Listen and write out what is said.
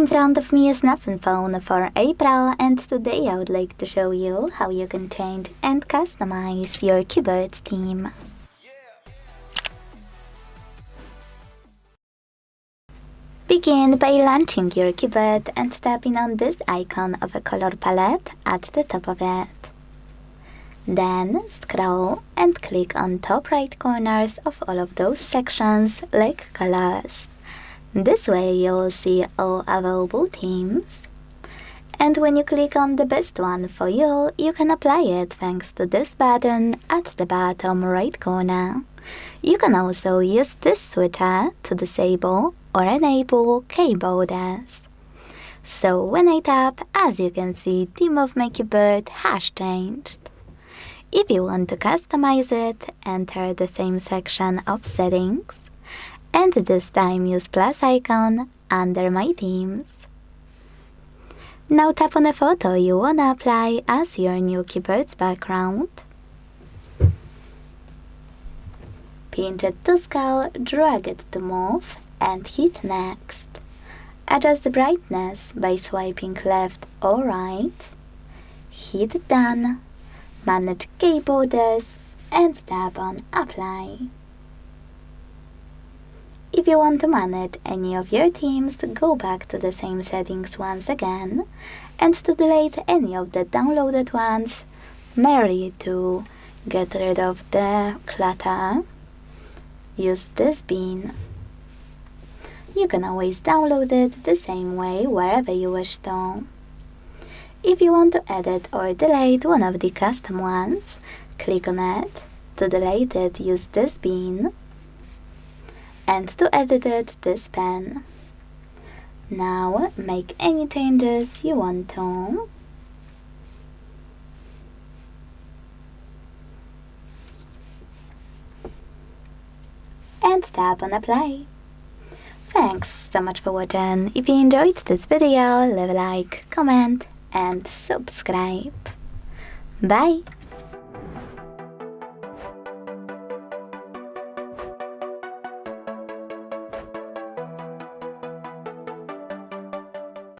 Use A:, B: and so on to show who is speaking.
A: In front of me is Nothing Phone for April, and today I would like to show you how you can change and customize your keyboard theme. Begin by launching your keyboard and tapping on this icon of a color palette at the top of it. Then scroll and click on top right corners of all of those sections like colors. This way you will see all available themes. And when you click on the best one for you, you can apply it thanks to this button at the bottom right corner. You can also use this switcher to disable or enable keyboards. So when I tap, as you can see, theme of my keyboard has changed. If you want to customize it, enter the same section of settings, and this time use plus icon under my themes. Now tap on a photo you wanna apply as your new keyboard's background. Pinch it to scale, drag it to move, and hit next. Adjust the brightness by swiping left or right. Hit done. Manage keyboards and tap on apply. If you want to manage any of your themes, go back to the same settings once again, and to delete any of the downloaded ones, merely to get rid of the clutter, use this bin. You can always download it the same way wherever you wish to. If you want to edit or delete one of the custom ones, click on it. To delete it, use this bin. And to edit it, this pen. Now make any changes you want to. And tap on apply. Thanks so much for watching. If you enjoyed this video, leave a like, comment and subscribe. Bye!